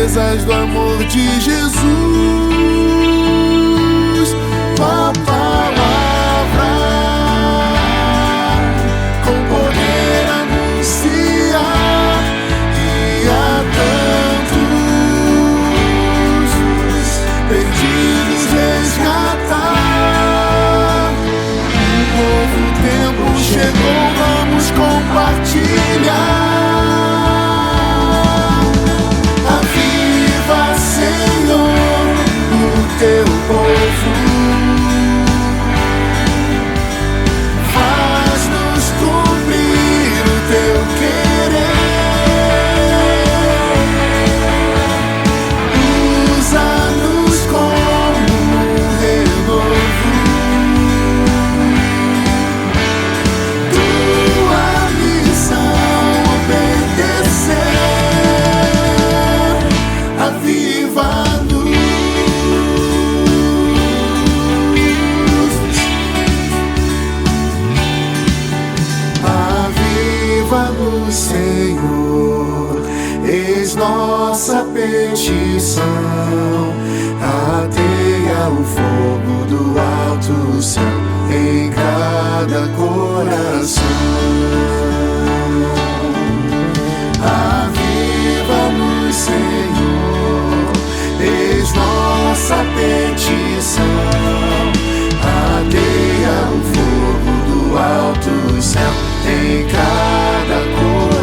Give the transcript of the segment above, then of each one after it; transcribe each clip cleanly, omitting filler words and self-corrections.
grandezas do amor de Jesus. Tua palavra com poder anunciar e a tantos perdidos resgatar. Um novo tempo chegou, vamos compartilhar. Aviva, Senhor, o teu povo. Faz-nos cumprir o teu querer. Usa-nos como um renovo. Tua missão obedecer. Aviva-nos. Aviva-nos, Senhor, eis nossa petição. Ateia o fogo do alto céu em cada coração. Aviva-nos, Senhor, eis nossa petição. Ateia o fogo do alto céu em cada coração.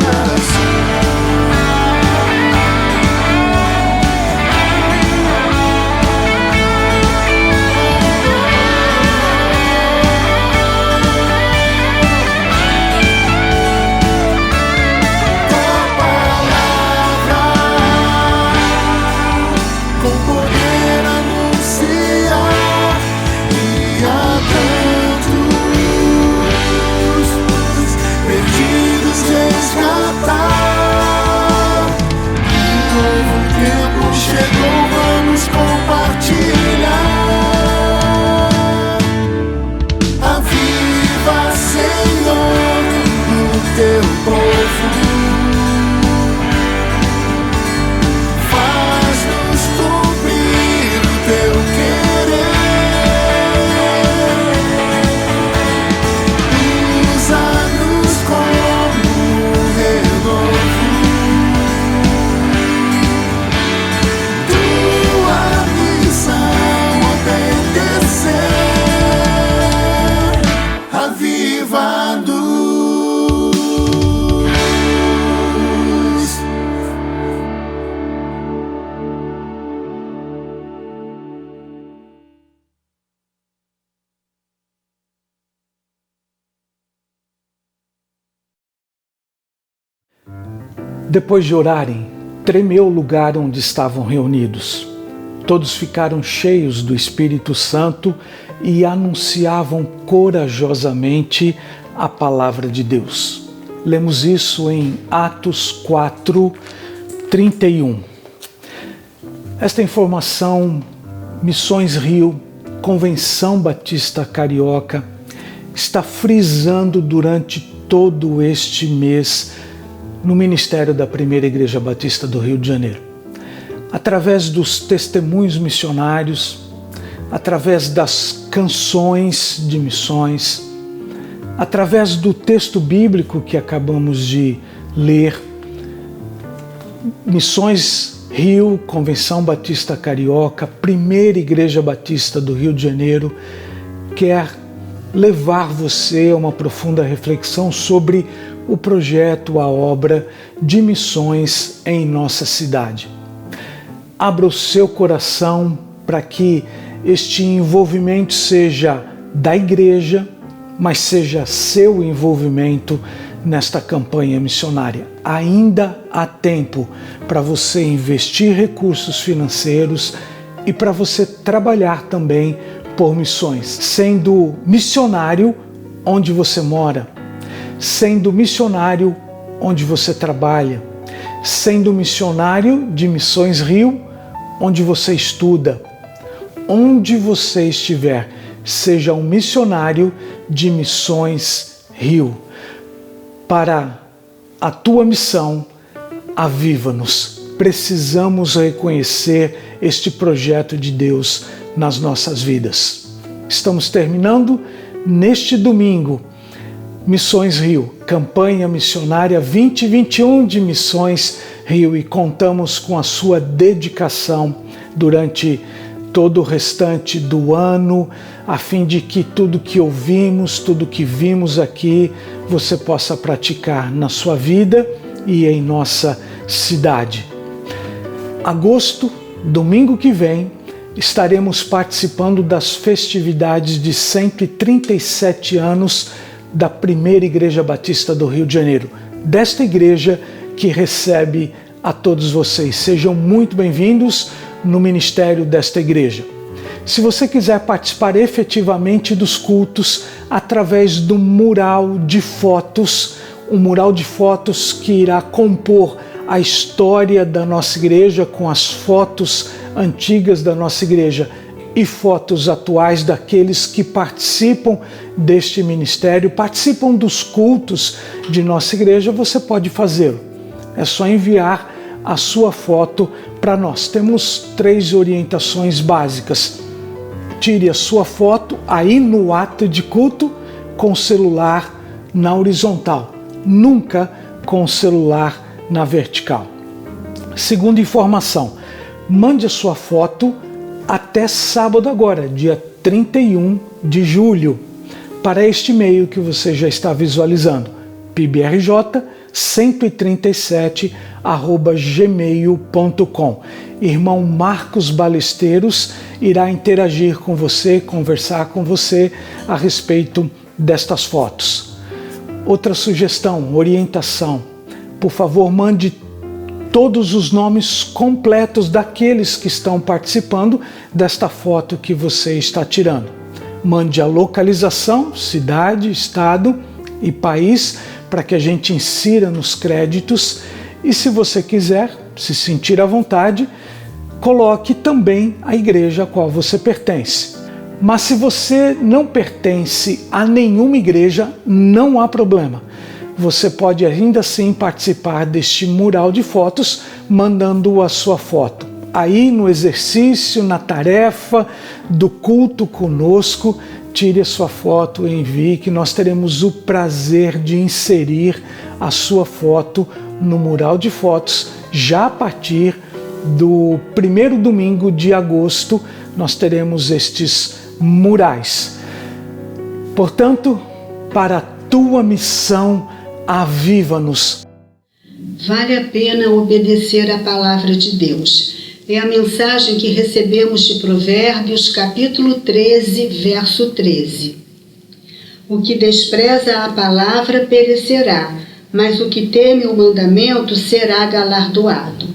Tua palavra com poder anunciar e a tantos perdidos resgatar. Um novo tempo chegou, vamos compartilhar. Aviva, Senhor, o teu povo. Faz-nos cumprir o teu querer. Usa-nos como um renovo. Tua missão obedecer. Aviva-nos. Depois de orarem, tremeu o lugar onde estavam reunidos. Todos ficaram cheios do Espírito Santo e anunciavam corajosamente a palavra de Deus. Lemos isso em Atos 4:31. Esta informação, Missões Rio, Convenção Batista Carioca, está frisando durante todo este mês no ministério da Primeira Igreja Batista do Rio de Janeiro. Através dos testemunhos missionários, através das canções de missões, através do texto bíblico que acabamos de ler, Missões Rio, Convenção Batista Carioca, Primeira Igreja Batista do Rio de Janeiro, quer levar você a uma profunda reflexão sobre o projeto, a obra de missões em nossa cidade. Abra o seu coração para que este envolvimento seja da igreja, mas seja seu envolvimento nesta campanha missionária. Ainda há tempo para você investir recursos financeiros e para você trabalhar também por missões, sendo missionário onde você mora, sendo missionário onde você trabalha, sendo missionário de Missões Rio, onde você estuda, onde você estiver, seja um missionário de Missões Rio. Para a tua missão, aviva-nos precisamos reconhecer este projeto de Deus nas nossas vidas. Estamos terminando neste domingo Missões Rio, campanha missionária 2021 de Missões Rio, e contamos com a sua dedicação durante todo o restante do ano, a fim de que tudo que ouvimos, tudo que vimos aqui, você possa praticar na sua vida e em nossa cidade. Agosto, domingo que vem, estaremos participando das festividades de 137 anos da primeira Igreja Batista do Rio de Janeiro, desta igreja que recebe a todos vocês. Sejam muito bem-vindos no ministério desta igreja. Se você quiser participar efetivamente dos cultos através do mural de fotos, um mural de fotos que irá compor a história da nossa igreja com as fotos antigas da nossa igreja e fotos atuais daqueles que participam deste ministério, participam dos cultos de nossa igreja, você pode fazê-lo. É só enviar a sua foto para nós. Temos 3 orientações básicas. Tire a sua foto aí no ato de culto com o celular na horizontal, nunca com o celular na vertical. Segunda informação, mande a sua foto até sábado agora, dia 31 de julho, para este e-mail que você já está visualizando, pbrj137@gmail.com. Irmão Marcos Balesteiros irá interagir com você, conversar com você a respeito destas fotos. Outra sugestão, orientação, por favor, mande todos os nomes completos daqueles que estão participando desta foto que você está tirando. Mande a localização, cidade, estado e país, para que a gente insira nos créditos. E se você quiser, se sentir à vontade, coloque também a igreja a qual você pertence. Mas se você não pertence a nenhuma igreja, não há problema. Você pode ainda assim participar deste mural de fotos mandando a sua foto. Aí no exercício, na tarefa do culto conosco, tire a sua foto e envie, que nós teremos o prazer de inserir a sua foto no mural de fotos. Já a partir do primeiro domingo de agosto, nós teremos estes murais. Portanto, para a tua missão, aviva-nos. Vale a pena obedecer à palavra de Deus. É a mensagem que recebemos de Provérbios, capítulo 13, verso 13. O que despreza a palavra perecerá, mas o que teme o mandamento será galardoado.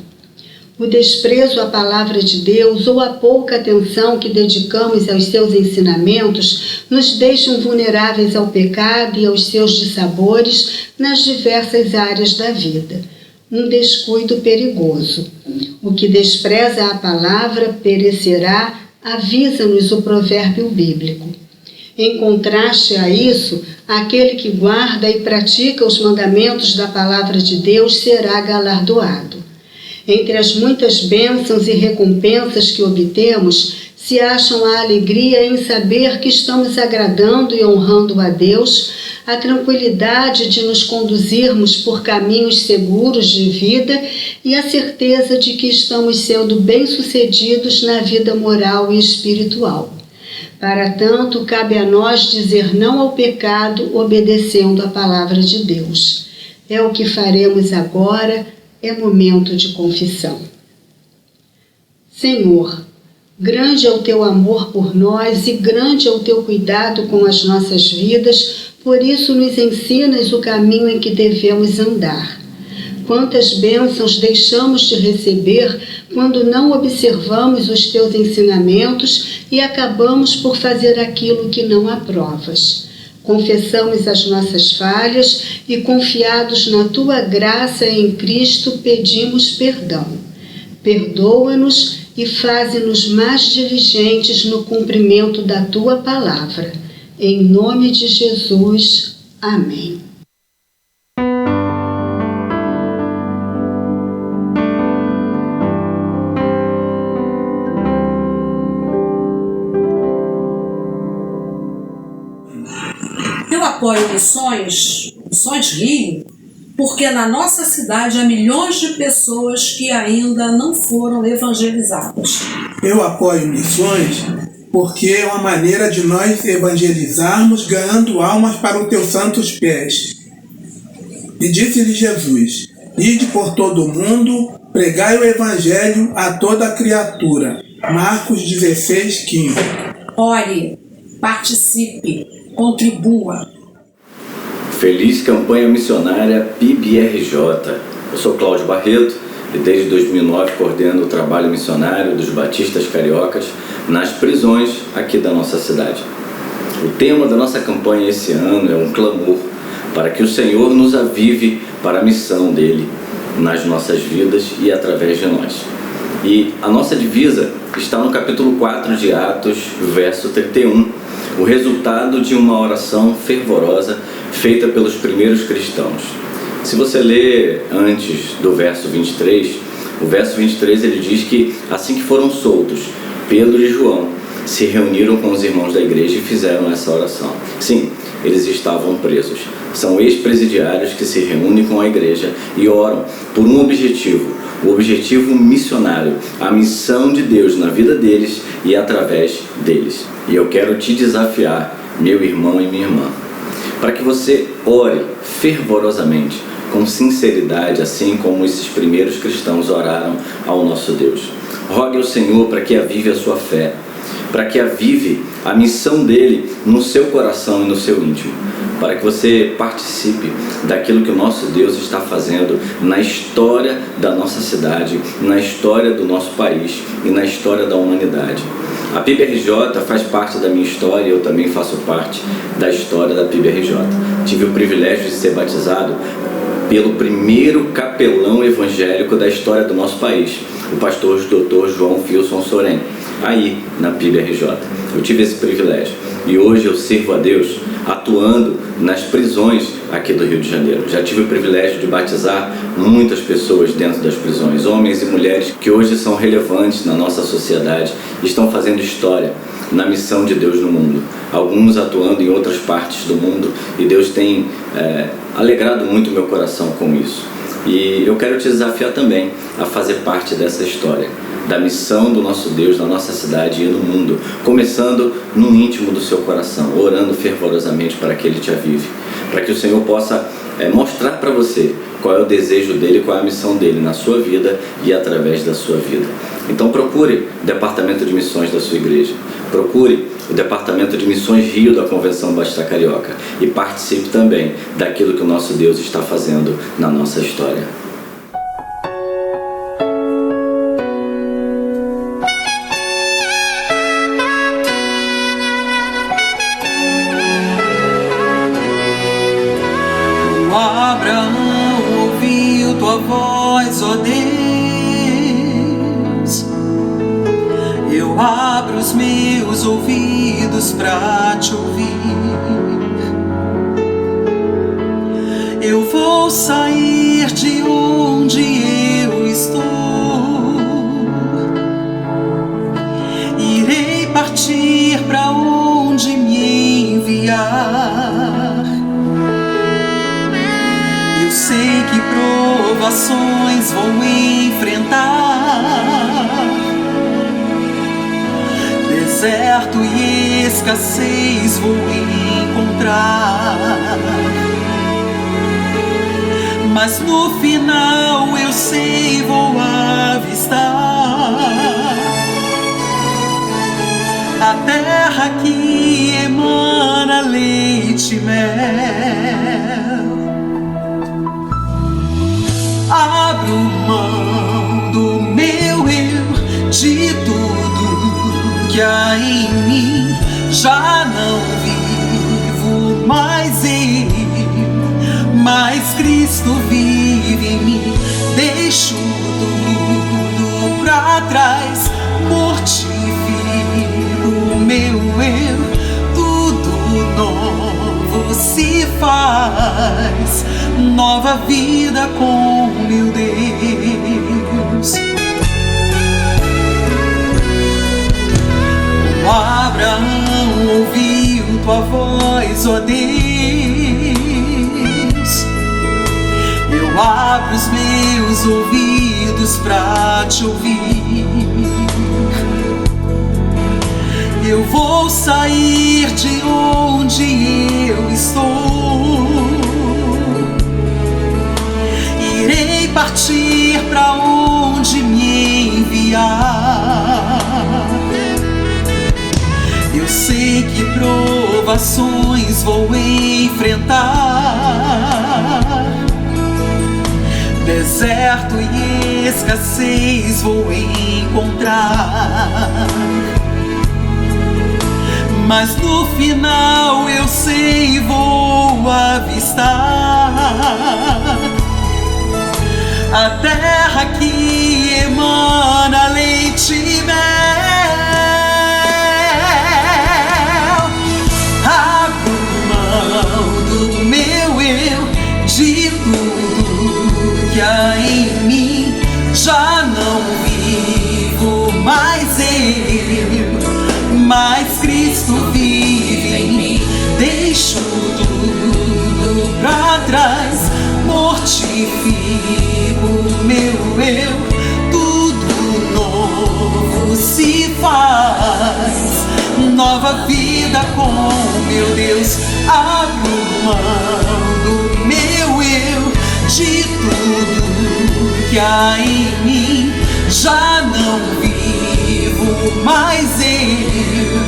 O desprezo à palavra de Deus ou a pouca atenção que dedicamos aos seus ensinamentos nos deixam vulneráveis ao pecado e aos seus dissabores nas diversas áreas da vida. Um descuido perigoso. O que despreza a palavra perecerá, avisa-nos o provérbio bíblico. Em contraste a isso, aquele que guarda e pratica os mandamentos da palavra de Deus será galardoado. Entre as muitas bênçãos e recompensas que obtemos, se acham a alegria em saber que estamos agradando e honrando a Deus, a tranquilidade de nos conduzirmos por caminhos seguros de vida e a certeza de que estamos sendo bem-sucedidos na vida moral e espiritual. Para tanto, cabe a nós dizer não ao pecado, obedecendo a palavra de Deus. É o que faremos agora. É momento de confissão. Senhor, grande é o teu amor por nós e grande é o teu cuidado com as nossas vidas, por isso nos ensinas o caminho em que devemos andar. Quantas bênçãos deixamos de receber quando não observamos os teus ensinamentos e acabamos por fazer aquilo que não aprovas. Confessamos as nossas falhas e, confiados na Tua graça em Cristo, pedimos perdão. Perdoa-nos e faze-nos mais diligentes no cumprimento da Tua palavra. Em nome de Jesus. Amém. apoio Missões Rio, porque na nossa cidade há milhões de pessoas que ainda não foram evangelizadas. Eu apoio Missões porque é uma maneira de nós evangelizarmos ganhando almas para os teus santos pés. E disse-lhe Jesus: ide por todo o mundo, pregai o evangelho a toda criatura. Marcos 16:15. Ore, participe, contribua. Feliz campanha missionária PIB-RJ. Eu sou Cláudio Barreto e desde 2009 coordeno o trabalho missionário dos batistas cariocas nas prisões aqui da nossa cidade. O tema da nossa campanha esse ano é um clamor para que o Senhor nos avive para a missão dele nas nossas vidas e através de nós. E a nossa divisa está no capítulo 4 de Atos, verso 31, o resultado de uma oração fervorosa feita pelos primeiros cristãos. Se você ler antes do verso 23, o verso 23 ele diz que assim que foram soltos, Pedro e João se reuniram com os irmãos da igreja e fizeram essa oração. Sim, eles estavam presos. São ex-presidiários que se reúnem com a igreja e oram por um objetivo, o objetivo missionário, a missão de Deus na vida deles e através deles. E eu quero te desafiar, meu irmão e minha irmã, para que você ore fervorosamente, com sinceridade, assim como esses primeiros cristãos oraram ao nosso Deus. Rogue ao Senhor para que avive a sua fé, para que avive a missão dele no seu coração e no seu íntimo, para que você participe daquilo que o nosso Deus está fazendo na história da nossa cidade, na história do nosso país e na história da humanidade. A PIB-RJ faz parte da minha história e eu também faço parte da história da PIB-RJ. Tive o privilégio de ser batizado pelo primeiro capelão evangélico da história do nosso país, o pastor Dr. João Filson Sorém, aí na PIB-RJ. Eu tive esse privilégio e hoje eu sirvo a Deus atuando nas prisões aqui do Rio de Janeiro. Já tive o privilégio de batizar muitas pessoas dentro das prisões, homens e mulheres que hoje são relevantes na nossa sociedade e estão fazendo história na missão de Deus no mundo. Alguns atuando em outras partes do mundo e Deus tem alegrado muito meu coração com isso. E eu quero te desafiar também a fazer parte dessa história, da missão do nosso Deus na nossa cidade e no mundo, começando no íntimo do seu coração, orando fervorosamente para que Ele te avive, para que o Senhor possa mostrar para você qual é o desejo dEle, qual é a missão dEle na sua vida e através da sua vida. Então procure o Departamento de Missões da sua igreja, procure o Departamento de Missões Rio da Convenção Batista Carioca e participe também daquilo que o nosso Deus está fazendo na nossa história. Abraão ouviu tua voz, ó Deus. Eu abro os meus ouvidos pra te ouvir. Eu vou sair de onde eu estou. Irei partir pra onde me enviar. Eu sei que provações vou enfrentar, deserto e escassez vou encontrar, mas no final eu sei vou avistar a terra que emana leite e mel. Abro mão do meu eu, de tudo que há em mim. Já não vivo mais eu, mas Cristo vive em mim. Deixo tudo pra trás, mortifico o meu eu. Tudo novo se faz, nova vida com meu Deus. Como Abraão ouviu tua voz, ó Deus. abro os meus ouvidos pra te ouvir. Eu vou sair de onde eu estou, irei partir pra onde me enviar. Eu sei que provações vou enfrentar, deserto e escassez vou encontrar, mas no final eu sei vou avistar a terra que emana leite e mel. Abro mão do meu eu, de tudo que há em mim. Já não vivo mais eu, mas Cristo vive em mim. Deixo tudo pra trás, mortifico meu eu, tudo novo se faz, nova vida com meu Deus. Abro mão do meu eu, de tudo que há em mim. Já não vivo mais eu,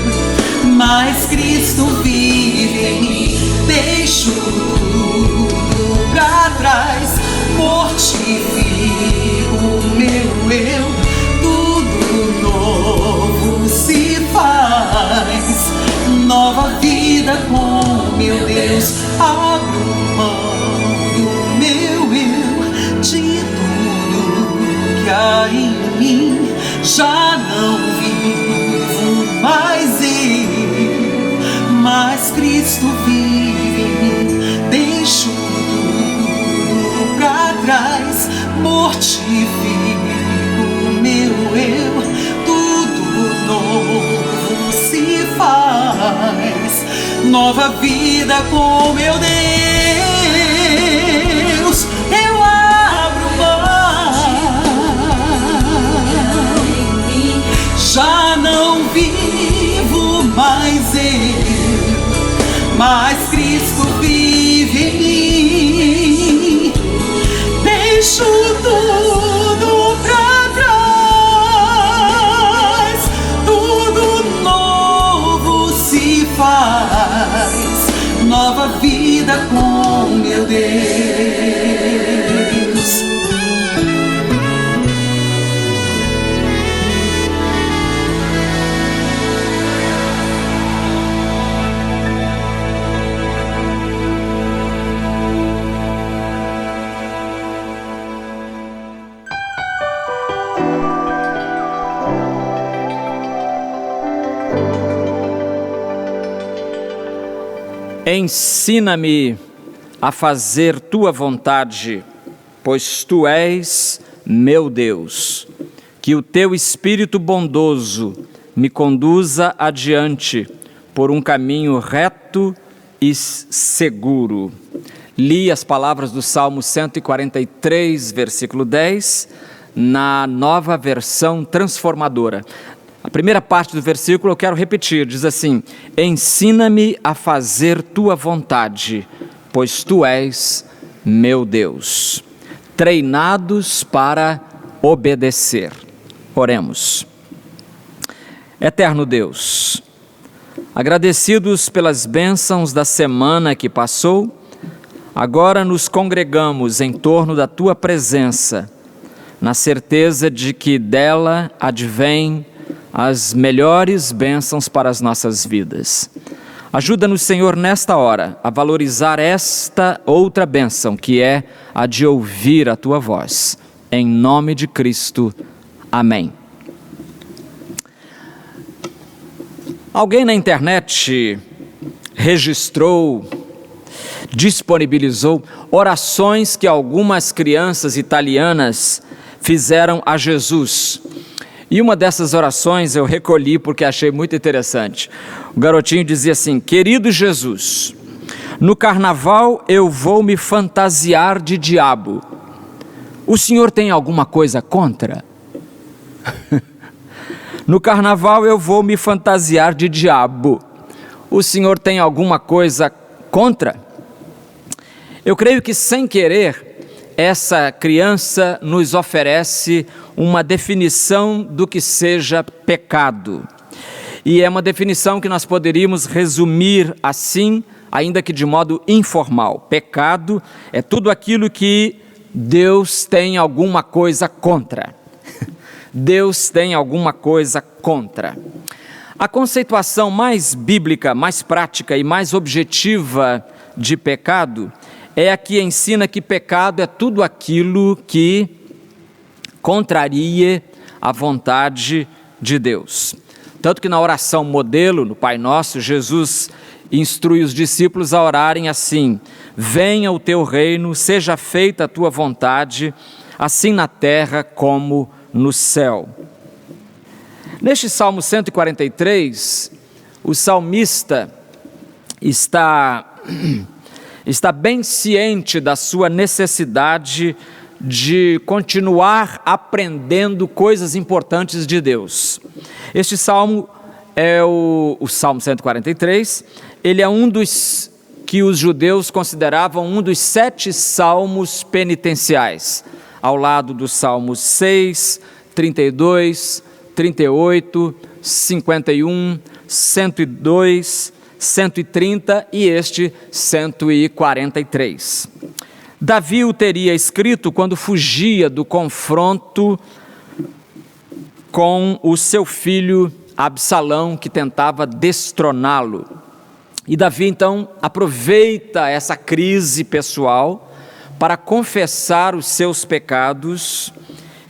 mas Cristo vive em mim. Deixo tudo pra trás, mortifico meu eu, tudo novo se faz, nova vida com meu Deus. Abro mão do meu eu, de tudo que há em mim. Já não vivo mais eu, mas Cristo vive em mim. Deixo tudo pra trás, mortifico meu eu, tudo novo se faz, nova vida com meu Deus. Eu abro mão, já não vivo mais eu, mas Cristo vive em mim. Deixo tudo pra trás, tudo novo se faz, nova vida com meu Deus. Ensina-me a fazer tua vontade, pois tu és meu Deus. Que o teu Espírito bondoso me conduza adiante por um caminho reto e seguro. Li as palavras do Salmo 143, versículo 10, na Nova Versão Transformadora. A primeira parte do versículo eu quero repetir, diz assim: ensina-me a fazer tua vontade, pois tu és meu Deus. Treinados para obedecer. Oremos. Eterno Deus, agradecidos pelas bênçãos da semana que passou, agora nos congregamos em torno da tua presença, na certeza de que dela advém as melhores bênçãos para as nossas vidas. Ajuda-nos, Senhor, nesta hora, a valorizar esta outra bênção, que é a de ouvir a Tua voz. Em nome de Cristo. Amém. Alguém na internet registrou, disponibilizou orações que algumas crianças italianas fizeram a Jesus. E uma dessas orações eu recolhi porque achei muito interessante. O garotinho dizia assim: querido Jesus, no carnaval eu vou me fantasiar de diabo. o senhor tem alguma coisa contra? No carnaval eu vou me fantasiar de diabo. O senhor tem alguma coisa contra? Eu creio que, sem querer, essa criança nos oferece uma definição do que seja pecado. E é uma definição que nós poderíamos resumir assim, ainda que de modo informal. Pecado é tudo aquilo que Deus tem alguma coisa contra. Deus tem alguma coisa contra. A conceituação mais bíblica, mais prática e mais objetiva de pecado é a que ensina que pecado é tudo aquilo que contraria a vontade de Deus. Tanto que na oração modelo, no Pai Nosso, Jesus instrui os discípulos a orarem assim: venha o teu reino, seja feita a tua vontade, assim na terra como no céu. Neste Salmo 143, o salmista está bem ciente da sua necessidade de continuar aprendendo coisas importantes de Deus. Este salmo é o Salmo 143, ele é um dos que os judeus consideravam um dos 7 salmos penitenciais, ao lado dos salmos 6, 32, 38, 51, 102, 130 e este 143. Davi o teria escrito quando fugia do confronto com o seu filho Absalão, que tentava destroná-lo. E Davi então aproveita essa crise pessoal para confessar os seus pecados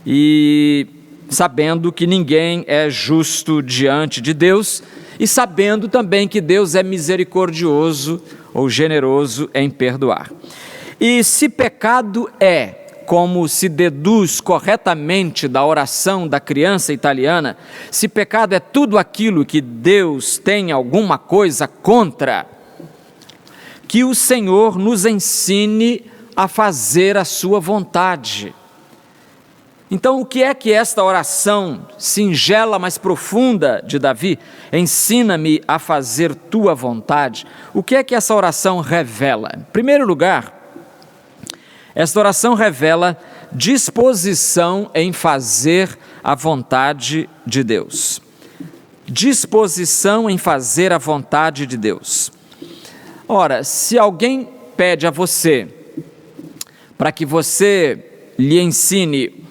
e sabendo que ninguém é justo diante de Deus e sabendo também que Deus é misericordioso ou generoso em perdoar. E se pecado é, como se deduz corretamente da oração da criança italiana, se pecado é tudo aquilo que Deus tem alguma coisa contra, que o Senhor nos ensine a fazer a sua vontade. Então, o que é que esta oração singela, mas profunda de Davi, ensina-me a fazer tua vontade, o que é que essa oração revela? Em primeiro lugar, esta oração revela disposição em fazer a vontade de Deus. Disposição em fazer a vontade de Deus. Ora, se alguém pede a você para que você lhe ensine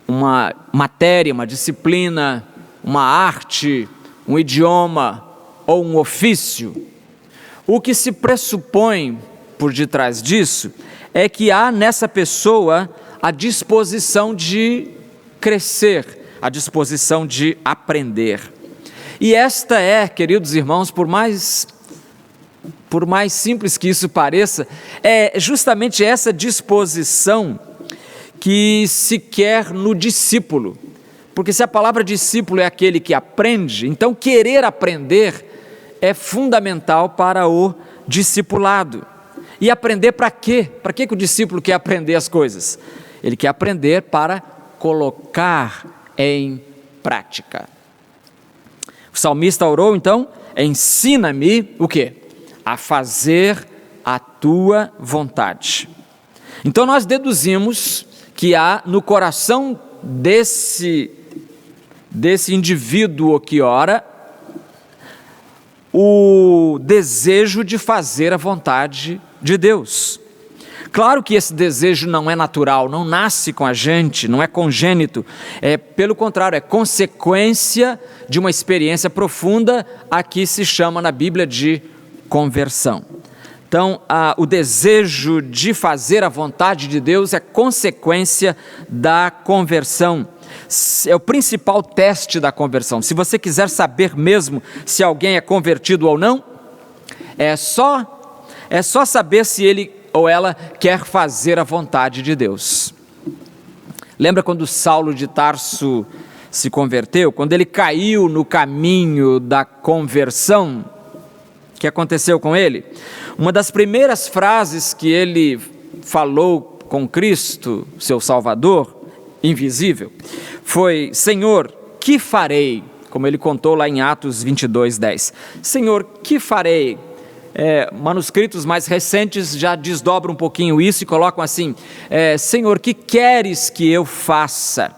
uma matéria, uma disciplina, uma arte, um idioma ou um ofício, o que se pressupõe por detrás disso é que há nessa pessoa a disposição de crescer, a disposição de aprender. E esta é, queridos irmãos, por mais simples que isso pareça, é justamente essa disposição que se quer no discípulo. Porque se a palavra discípulo é aquele que aprende, então querer aprender é fundamental para o discipulado. E aprender para quê? Para que o discípulo quer aprender as coisas? Ele quer aprender para colocar em prática. O salmista orou então: ensina-me o quê? A fazer a tua vontade. Então nós deduzimos que há no coração desse indivíduo que ora o desejo de fazer a vontade de Deus. Claro que esse desejo não é natural, não nasce com a gente, não é congênito, pelo contrário, é consequência de uma experiência profunda, a que se chama na Bíblia de conversão. Então, o desejo de fazer a vontade de Deus é consequência da conversão. É o principal teste da conversão. Se você quiser saber mesmo se alguém é convertido ou não, é só saber se ele ou ela quer fazer a vontade de Deus. Lembra quando Saulo de Tarso se converteu? Quando ele caiu no caminho da conversão, o que aconteceu com ele? Uma das primeiras frases que ele falou com Cristo, seu Salvador, invisível, foi: Senhor, que farei? Como ele contou lá em Atos 22:10. Senhor, que farei? Manuscritos mais recentes já desdobram um pouquinho isso e colocam assim: Senhor, que queres que eu faça?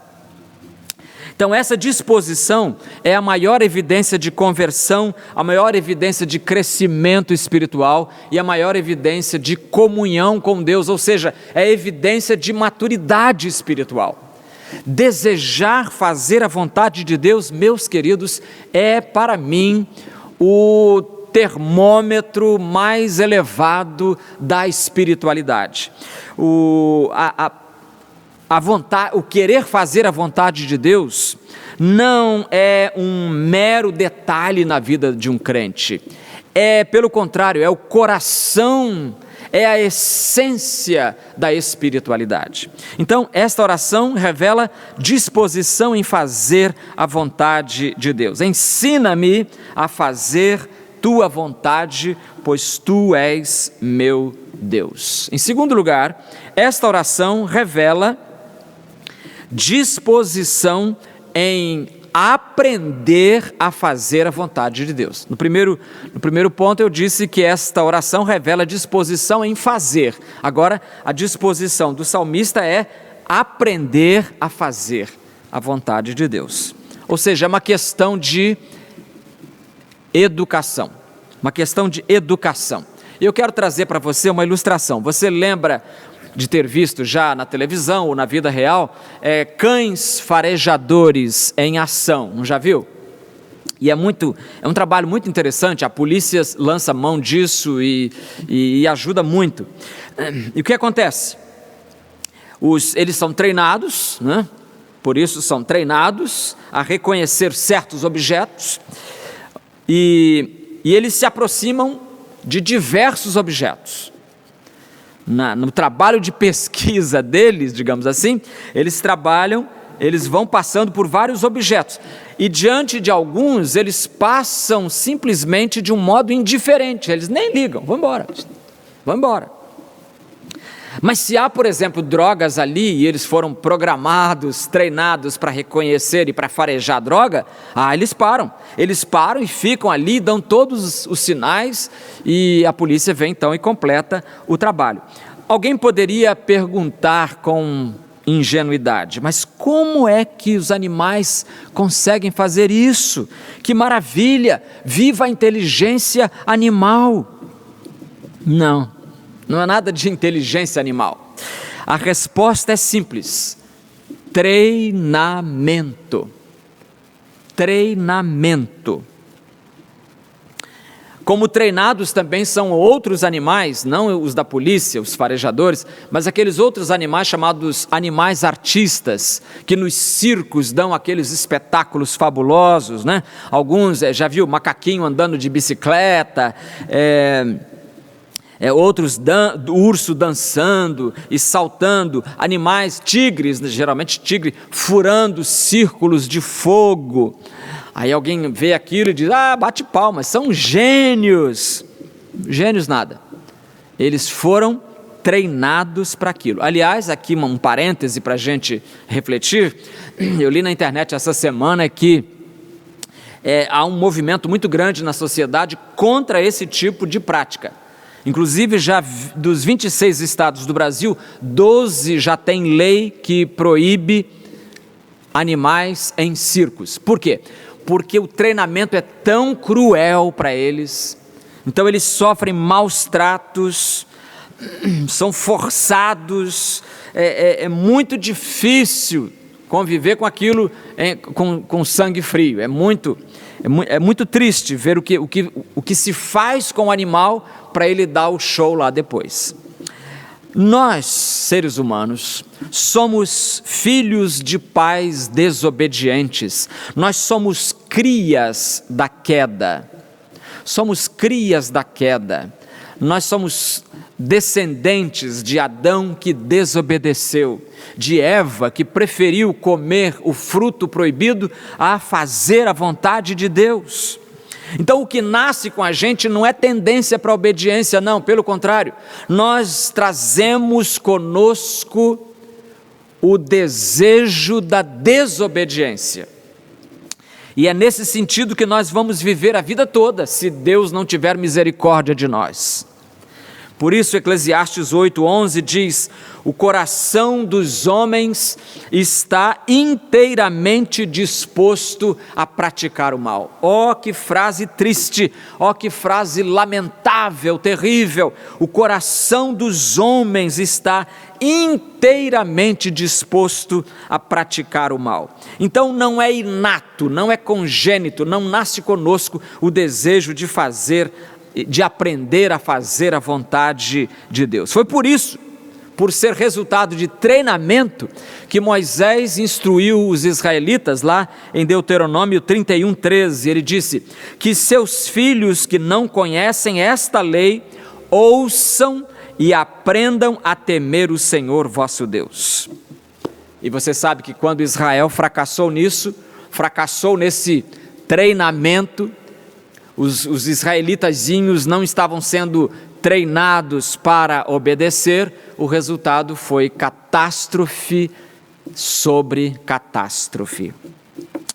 Então essa disposição é a maior evidência de conversão, a maior evidência de crescimento espiritual e a maior evidência de comunhão com Deus, ou seja, é evidência de maturidade espiritual. Desejar fazer a vontade de Deus, meus queridos, é para mim o termômetro mais elevado da espiritualidade. O querer fazer a vontade de Deus não é um mero detalhe na vida de um crente. Pelo contrário, é o coração, é a essência da espiritualidade. Então, esta oração revela disposição em fazer a vontade de Deus. Ensina-me a fazer tua vontade, pois tu és meu Deus. Em segundo lugar, esta oração revela disposição em aprender a fazer a vontade de Deus. No primeiro ponto eu disse que esta oração revela disposição em fazer. Agora, a disposição do salmista é aprender a fazer a vontade de Deus. Ou seja, é uma questão de educação. Uma questão de educação. E eu quero trazer para você uma ilustração. Você lembra de ter visto já na televisão ou na vida real cães farejadores em ação, não já viu? E é um trabalho muito interessante, a polícia lança mão disso e ajuda muito. E o que acontece? Eles são treinados, né? Por isso são treinados a reconhecer certos objetos e eles se aproximam de diversos objetos. No trabalho de pesquisa deles, digamos assim, eles vão passando por vários objetos e diante de alguns eles passam simplesmente de um modo indiferente, eles nem ligam, vão embora. Mas se há, por exemplo, drogas ali e eles foram programados, treinados para reconhecer e para farejar droga, eles param e ficam ali, dão todos os sinais e a polícia vem então e completa o trabalho. Alguém poderia perguntar com ingenuidade, mas como é que os animais conseguem fazer isso? Que maravilha, viva a inteligência animal. Não é nada de inteligência animal. A resposta é simples: treinamento. Como treinados também são outros animais, não os da polícia, os farejadores, mas aqueles outros animais chamados animais artistas, que nos circos dão aqueles espetáculos fabulosos, né? Alguns, já viu macaquinho andando de bicicleta, outros urso dançando e saltando, animais, tigres, geralmente tigre, furando círculos de fogo. Aí alguém vê aquilo e diz: bate palmas, são gênios. Gênios nada, eles foram treinados para aquilo. Aliás, aqui um parêntese para a gente refletir, eu li na internet essa semana que há um movimento muito grande na sociedade contra esse tipo de prática. Inclusive, já dos 26 estados do Brasil, 12 já tem lei que proíbe animais em circos. Por quê? Porque o treinamento é tão cruel para eles, então eles sofrem maus tratos, são forçados, é muito difícil conviver com aquilo com sangue frio. É muito triste ver o que se faz com o animal para ele dar o show lá depois. Nós, seres humanos, somos filhos de pais desobedientes. Nós somos crias da queda. Nós somos descendentes de Adão que desobedeceu, de Eva que preferiu comer o fruto proibido a fazer a vontade de Deus. Então o que nasce com a gente não é tendência para a obediência, não, pelo contrário, nós trazemos conosco o desejo da desobediência. E é nesse sentido que nós vamos viver a vida toda, se Deus não tiver misericórdia de nós. Por isso Eclesiastes 8:11 diz: o coração dos homens está inteiramente disposto a praticar o mal. Oh, que frase triste, oh, que frase lamentável, terrível. O coração dos homens está inteiramente disposto a praticar o mal. Então não é inato, não é congênito, não nasce conosco o desejo de fazer, de aprender a fazer a vontade de Deus. Foi por isso, por ser resultado de treinamento, que Moisés instruiu os israelitas lá em Deuteronômio 31:13. Ele disse: que seus filhos que não conhecem esta lei ouçam e aprendam a temer o Senhor vosso Deus. E você sabe que quando Israel fracassou nisso, fracassou nesse treinamento, os israelitazinhos não estavam sendo treinados para obedecer, o resultado foi catástrofe sobre catástrofe.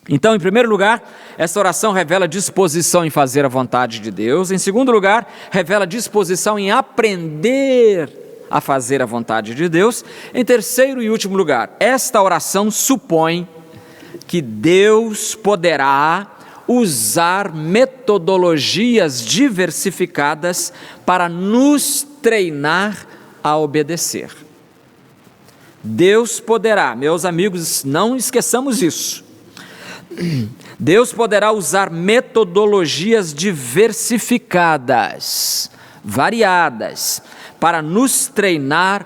Então, em primeiro lugar, essa oração revela disposição em fazer a vontade de Deus. Em segundo lugar, revela disposição em aprender a fazer a vontade de Deus. Em terceiro e último lugar, esta oração supõe que Deus poderá usar metodologias diversificadas para nos treinar a obedecer. Deus poderá, meus amigos, não esqueçamos isso. Deus poderá usar metodologias diversificadas, variadas, para nos treinar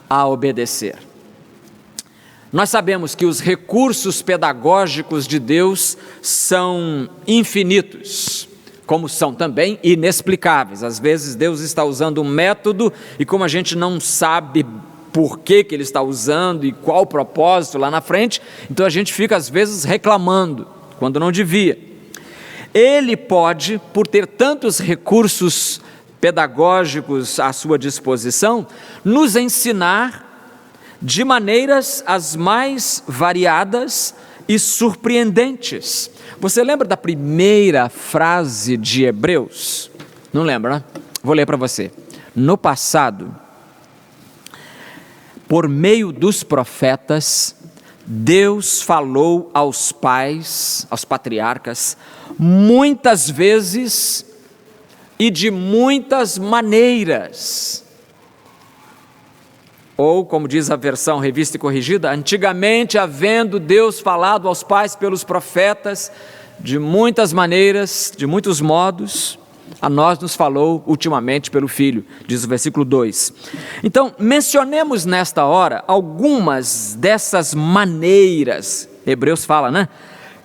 a obedecer. Nós sabemos que os recursos pedagógicos de Deus são infinitos, como são também inexplicáveis. Às vezes Deus está usando um método e como a gente não sabe por que Ele está usando e qual o propósito lá na frente, então a gente fica às vezes reclamando, quando não devia. Ele pode, por ter tantos recursos pedagógicos à sua disposição, nos ensinar de maneiras as mais variadas e surpreendentes. Você lembra da primeira frase de Hebreus? Não lembra, né? Vou ler para você. No passado, por meio dos profetas, Deus falou aos pais, aos patriarcas, muitas vezes e de muitas maneiras. Ou, como diz a versão revista e corrigida, antigamente havendo Deus falado aos pais pelos profetas, de muitas maneiras, de muitos modos, a nós nos falou ultimamente pelo Filho, diz o versículo 2. Então, mencionemos nesta hora algumas dessas maneiras. Hebreus fala, né?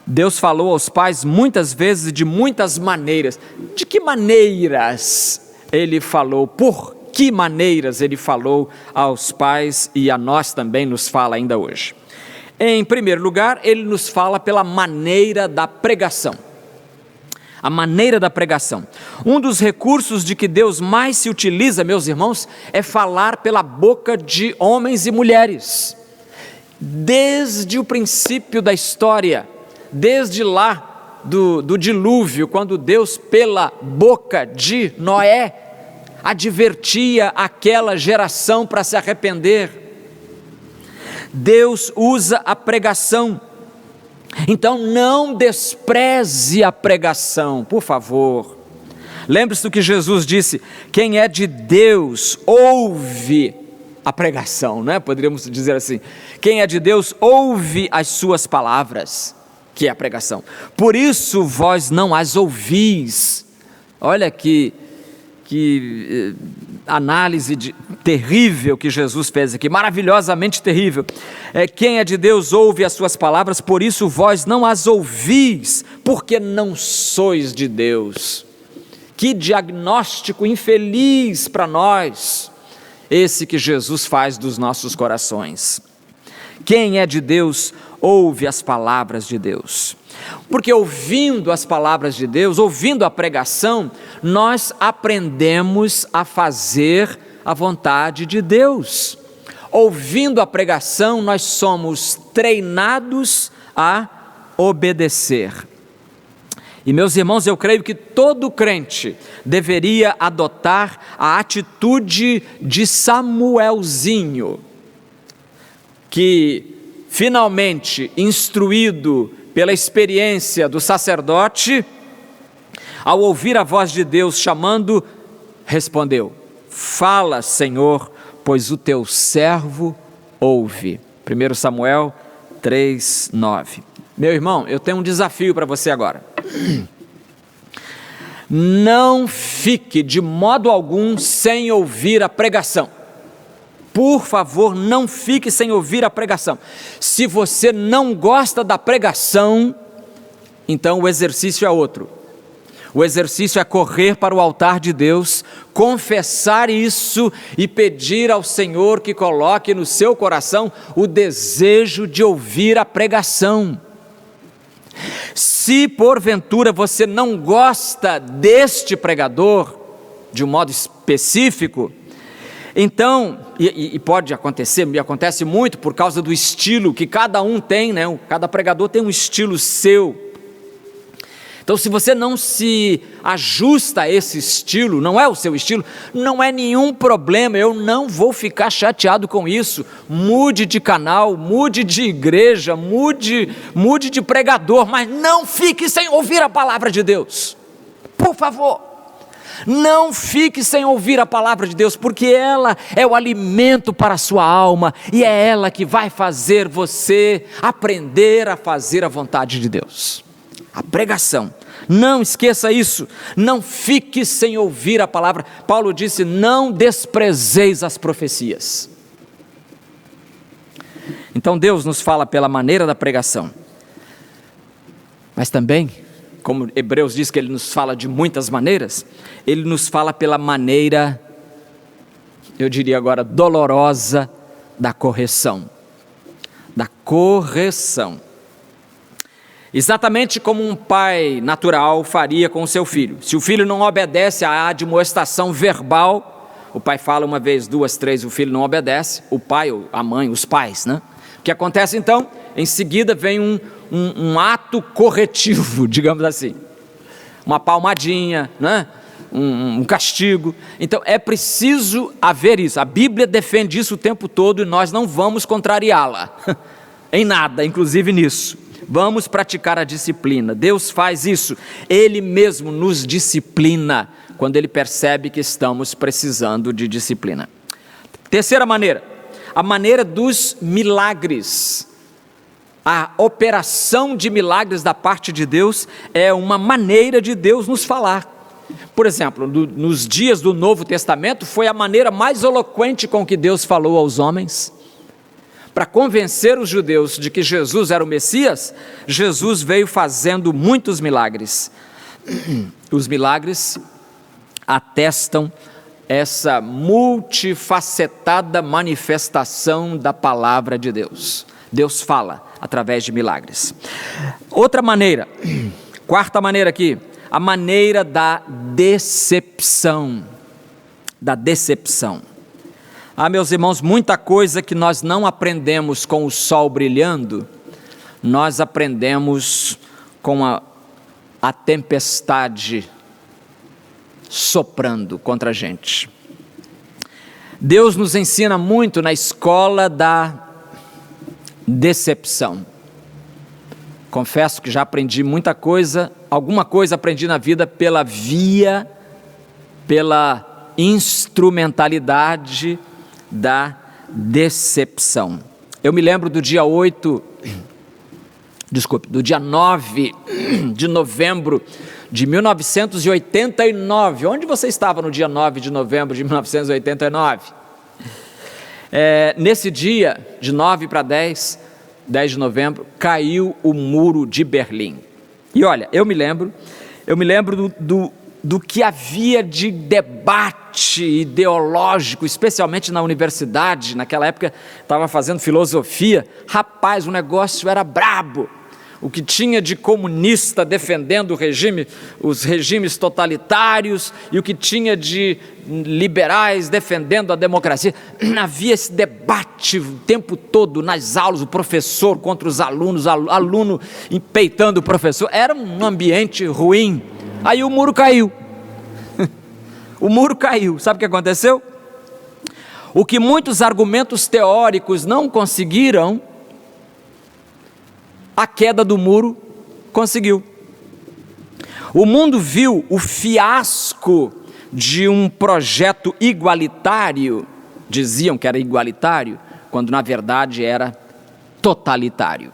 Deus falou aos pais muitas vezes e de muitas maneiras. De que maneiras Ele falou? Por que maneiras Ele falou aos pais e a nós também nos fala ainda hoje? Em primeiro lugar, Ele nos fala pela maneira da pregação. A maneira da pregação. Um dos recursos de que Deus mais se utiliza, meus irmãos, é falar pela boca de homens e mulheres. Desde o princípio da história, desde lá do dilúvio, quando Deus, pela boca de Noé, advertia aquela geração para se arrepender. Deus usa a pregação. Então não despreze a pregação, por favor. Lembre-se do que Jesus disse: quem é de Deus ouve a pregação, né? Poderíamos dizer assim: quem é de Deus ouve as suas palavras, que é a pregação. Por isso vós não as ouvis. Olha que análise terrível que Jesus fez aqui, maravilhosamente terrível. Quem é de Deus ouve as suas palavras, por isso vós não as ouvis, porque não sois de Deus. Que diagnóstico infeliz para nós, esse que Jesus faz dos nossos corações. Quem é de Deus ouve as palavras de Deus. Porque ouvindo as palavras de Deus, ouvindo a pregação, nós aprendemos a fazer a vontade de Deus. Ouvindo a pregação, nós somos treinados a obedecer. E meus irmãos, eu creio que todo crente deveria adotar a atitude de Samuelzinho, que finalmente, instruído pela experiência do sacerdote, ao ouvir a voz de Deus chamando, respondeu: fala, Senhor, pois o teu servo ouve. 1 Samuel 3:9. Meu irmão, eu tenho um desafio para você agora. Não fique de modo algum sem ouvir a pregação. Por favor, não fique sem ouvir a pregação. Se você não gosta da pregação, então o exercício é outro. O exercício é correr para o altar de Deus, confessar isso e pedir ao Senhor que coloque no seu coração o desejo de ouvir a pregação. Se porventura você não gosta deste pregador, de um modo específico, então, e pode acontecer, me acontece muito por causa do estilo que cada um tem, né? Cada pregador tem um estilo seu. Então, se você não se ajusta a esse estilo, não é o seu estilo, não é nenhum problema, eu não vou ficar chateado com isso. Mude de canal, mude de igreja, mude de pregador, mas não fique sem ouvir a palavra de Deus. Por favor, não fique sem ouvir a palavra de Deus, porque ela é o alimento para a sua alma e é ela que vai fazer você aprender a fazer a vontade de Deus. A pregação, não esqueça isso, não fique sem ouvir a palavra. Paulo disse: não desprezeis as profecias. Então Deus nos fala pela maneira da pregação, mas também, como Hebreus diz que Ele nos fala de muitas maneiras, Ele nos fala pela maneira, eu diria agora, dolorosa da correção. Da correção. Exatamente como um pai natural faria com o seu filho. Se o filho não obedece à admoestação verbal, o pai fala uma vez, duas, três, o filho não obedece, o pai ou a mãe, os pais, né? O que acontece então? Em seguida vem um ato corretivo, digamos assim. Uma palmadinha, né? Um castigo. Então é preciso haver isso. A Bíblia defende isso o tempo todo e nós não vamos contrariá-la. Em nada, inclusive nisso. Vamos praticar a disciplina. Deus faz isso. Ele mesmo nos disciplina quando Ele percebe que estamos precisando de disciplina. Terceira maneira, a maneira dos milagres. A operação de milagres da parte de Deus é uma maneira de Deus nos falar. Por exemplo, nos dias do Novo Testamento, foi a maneira mais eloquente com que Deus falou aos homens. Para convencer os judeus de que Jesus era o Messias, Jesus veio fazendo muitos milagres. Os milagres atestam essa multifacetada manifestação da palavra de Deus. Deus fala através de milagres. Outra maneira, quarta maneira aqui, a maneira da decepção. Da decepção. Ah, meus irmãos, muita coisa que nós não aprendemos com o sol brilhando, nós aprendemos com a tempestade soprando contra a gente. Deus nos ensina muito na escola da decepção. Confesso que já aprendi muita coisa, alguma coisa aprendi na vida pela instrumentalidade da decepção. Eu me lembro do dia 9 de novembro de 1989. Onde você estava no dia 9 de novembro de 1989? Nesse dia, de 9 para 10 de novembro, caiu o muro de Berlim. E olha, eu me lembro do que havia de debate ideológico, especialmente na universidade. Naquela época estava fazendo filosofia. Rapaz, o negócio era brabo. o que tinha de comunista defendendo os regimes totalitários, e o que tinha de liberais defendendo a democracia. Havia esse debate o tempo todo nas aulas, o professor contra os alunos, aluno empeitando o professor. Era um ambiente ruim. Aí o muro caiu. O muro caiu. Sabe o que aconteceu? O que muitos argumentos teóricos não conseguiram, a queda do muro conseguiu. O mundo viu o fiasco de um projeto igualitário. Diziam que era igualitário, quando na verdade era totalitário.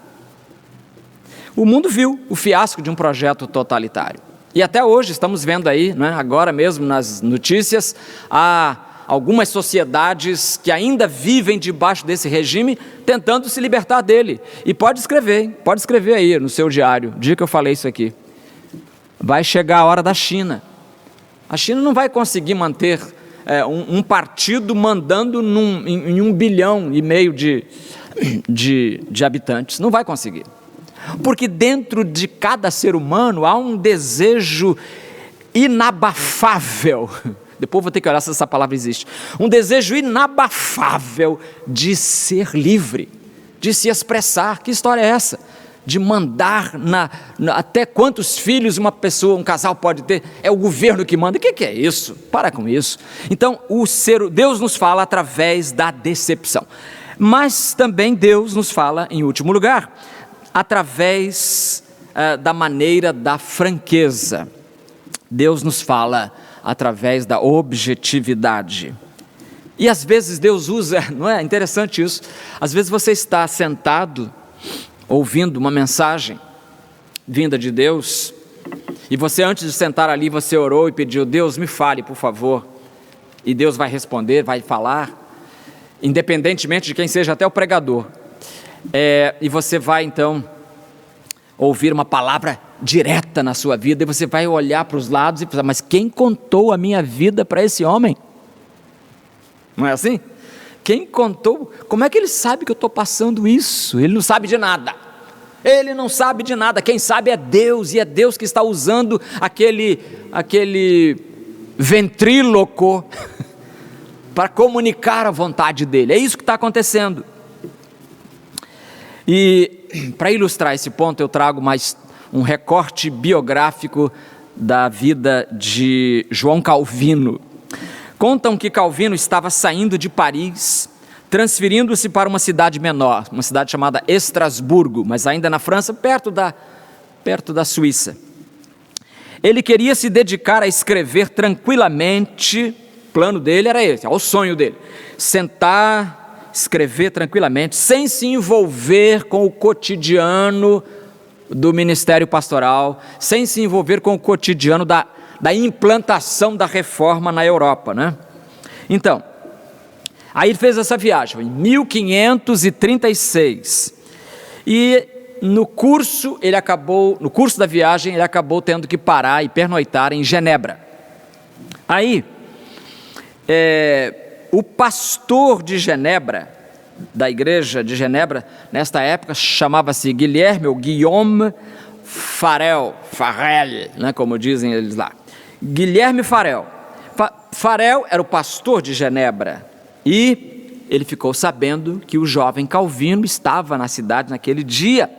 O mundo viu o fiasco de um projeto totalitário. E até hoje estamos vendo aí, né, agora mesmo nas notícias, há algumas sociedades que ainda vivem debaixo desse regime, tentando se libertar dele. E pode escrever aí no seu diário, o dia que eu falei isso aqui. Vai chegar a hora da China. A China não vai conseguir manter um partido mandando em 1,5 bilhão de habitantes. Não vai conseguir. Porque dentro de cada ser humano há um desejo inabafável. Depois vou ter que olhar se essa palavra existe. Um desejo inabafável de ser livre, de se expressar. Que história é essa? De mandar até quantos filhos um casal pode ter? É o governo que manda. O que é isso? Para com isso. Então, Deus nos fala através da decepção. Mas também Deus nos fala, em último lugar, através da maneira da franqueza. Deus nos fala através da objetividade. E às vezes Deus usa, não é interessante isso? Às vezes você está sentado, ouvindo uma mensagem vinda de Deus, e você, antes de sentar ali, você orou e pediu: Deus, me fale, por favor. E Deus vai responder, vai falar, independentemente de quem seja, até o pregador. E você vai então ouvir uma palavra direta na sua vida, e você vai olhar para os lados e pensar: mas quem contou a minha vida para esse homem? Não é assim? Quem contou? Como é que ele sabe que eu estou passando isso? Ele não sabe de nada. Ele não sabe de nada. Quem sabe é Deus, e é Deus que está usando aquele ventríloco para comunicar a vontade dele. É isso que está acontecendo. E para ilustrar esse ponto, eu trago mais um recorte biográfico da vida de João Calvino. Contam que Calvino estava saindo de Paris, transferindo-se para uma cidade menor, uma cidade chamada Estrasburgo, mas ainda na França, perto da Suíça. Ele queria se dedicar a escrever tranquilamente. O plano dele era esse, o sonho dele: sentar, escrever tranquilamente, sem se envolver com o cotidiano do ministério pastoral, sem se envolver com o cotidiano da implantação da reforma na Europa, né? Então, aí ele fez essa viagem em 1536, e no curso da viagem ele acabou tendo que parar e pernoitar em Genebra. Aí, o pastor de Genebra, da igreja de Genebra, nesta época chamava-se Guillaume Farel, né, como dizem eles lá. Guilherme Farel. Farel era o pastor de Genebra, e ele ficou sabendo que o jovem Calvino estava na cidade naquele dia,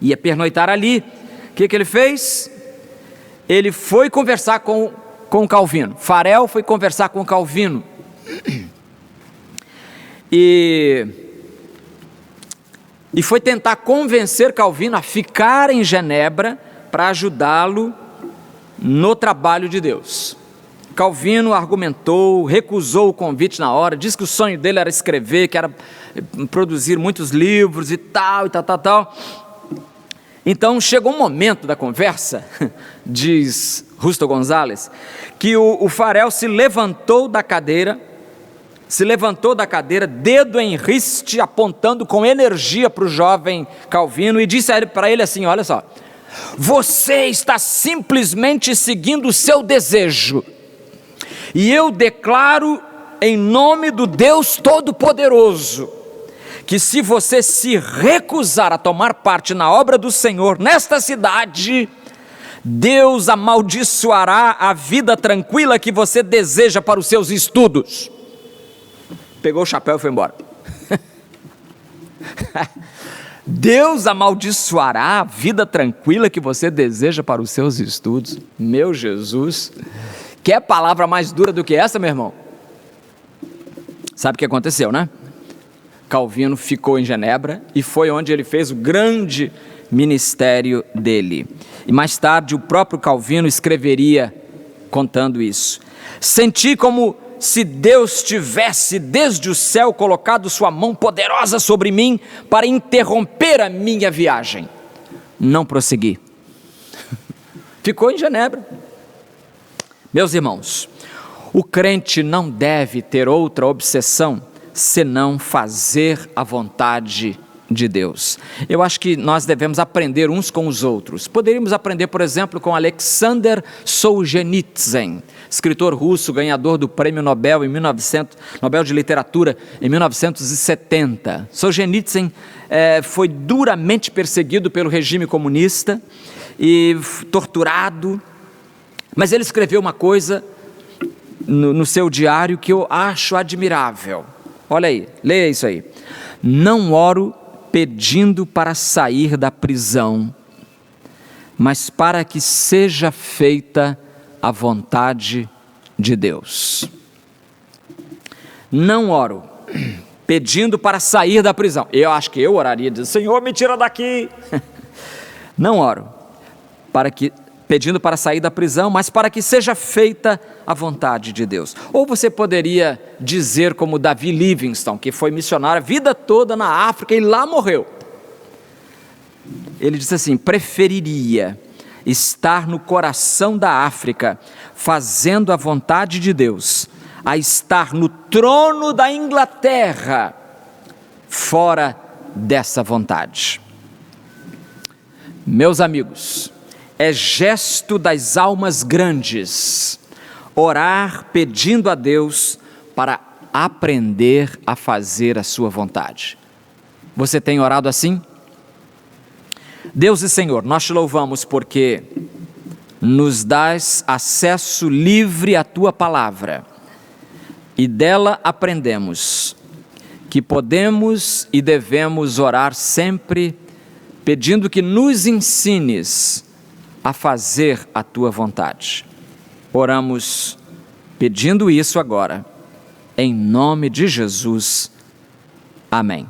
ia pernoitar ali. O que ele fez? Ele foi conversar com Calvino. Farel foi conversar com Calvino. E foi tentar convencer Calvino a ficar em Genebra para ajudá-lo no trabalho de Deus. Calvino argumentou, recusou o convite na hora, disse que o sonho dele era escrever, que era produzir muitos livros e tal. Então chegou um momento da conversa, diz Justo Gonzalez, que o Farel se levantou da cadeira, dedo em riste, apontando com energia para o jovem Calvino, e disse para ele assim: olha só, você está simplesmente seguindo o seu desejo, e eu declaro em nome do Deus Todo-Poderoso que se você se recusar a tomar parte na obra do Senhor nesta cidade, Deus amaldiçoará a vida tranquila que você deseja para os seus estudos. Pegou o chapéu e foi embora. Deus amaldiçoará a vida tranquila que você deseja para os seus estudos. Meu Jesus, quer palavra mais dura do que essa, meu irmão? Sabe o que aconteceu, né? Calvino ficou em Genebra e foi onde ele fez o grande ministério dele. E mais tarde o próprio Calvino escreveria contando isso. Senti como se Deus tivesse desde o céu colocado sua mão poderosa sobre mim para interromper a minha viagem. Não prossegui. Ficou em Genebra. Meus irmãos, o crente não deve ter outra obsessão senão fazer a vontade de Deus. Eu acho que nós devemos aprender uns com os outros. Poderíamos aprender, por exemplo, com Alexander Solzhenitsyn, escritor russo, ganhador do Prêmio Nobel Nobel de Literatura em 1970. Solzhenitsyn foi duramente perseguido pelo regime comunista e torturado, mas ele escreveu uma coisa no seu diário que eu acho admirável. Olha aí, leia isso aí. Não oro pedindo para sair da prisão, mas para que seja feita a vontade de Deus. Não oro pedindo para sair da prisão. Eu acho que eu oraria dizendo: Senhor, me tira daqui. Não oro pedindo para sair da prisão, mas para que seja feita a vontade de Deus. Ou você poderia dizer como Davi Livingstone, que foi missionário a vida toda na África e lá morreu. Ele disse assim: preferiria estar no coração da África, fazendo a vontade de Deus, a estar no trono da Inglaterra, fora dessa vontade. Meus amigos, é gesto das almas grandes orar pedindo a Deus para aprender a fazer a sua vontade. Você tem orado assim? Deus e Senhor, nós te louvamos porque nos dás acesso livre à tua palavra e dela aprendemos que podemos e devemos orar sempre pedindo que nos ensines a fazer a tua vontade. Oramos pedindo isso agora, em nome de Jesus. Amém.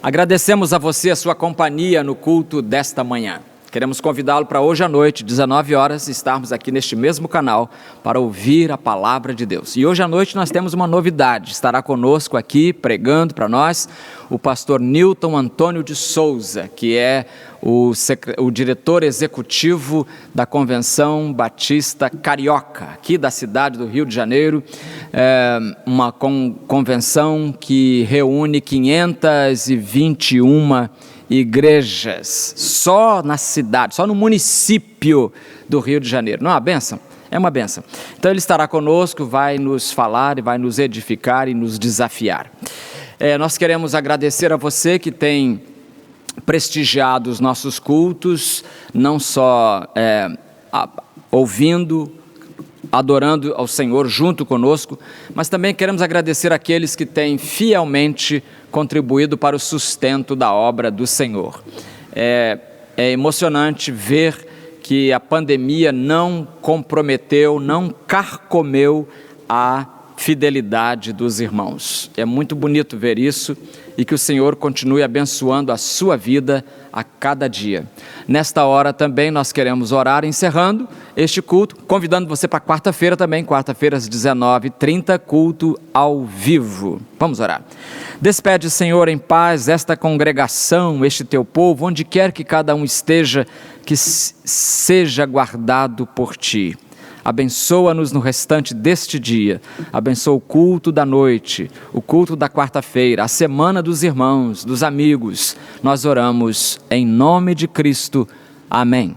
Agradecemos a você a sua companhia no culto desta manhã. Queremos convidá-lo para hoje à noite, 19 horas, estarmos aqui neste mesmo canal para ouvir a palavra de Deus. E hoje à noite nós temos uma novidade. Estará conosco aqui, pregando para nós, o pastor Newton Antônio de Souza, que é o diretor executivo da Convenção Batista Carioca, aqui da cidade do Rio de Janeiro. É uma convenção que reúne 521 igrejas, só na cidade, só no município do Rio de Janeiro. Não é uma bênção? É uma bênção. Então ele estará conosco, vai nos falar e vai nos edificar e nos desafiar. Nós queremos agradecer a você que tem prestigiado os nossos cultos, não só ouvindo, adorando ao Senhor junto conosco, mas também queremos agradecer aqueles que têm fielmente contribuído para o sustento da obra do Senhor. É emocionante ver que a pandemia não comprometeu, não carcomeu a fidelidade dos irmãos. É muito bonito ver isso e que o Senhor continue abençoando a sua vida a cada dia. Nesta hora também nós queremos orar, encerrando este culto, convidando você para quarta-feira também, quarta-feira às 19h30, culto ao vivo. Vamos orar. Despede, Senhor, em paz esta congregação, este teu povo, onde quer que cada um esteja, que seja guardado por ti. Abençoa-nos no restante deste dia, abençoa o culto da noite, o culto da quarta-feira, a semana dos irmãos, dos amigos. Nós oramos em nome de Cristo. Amém.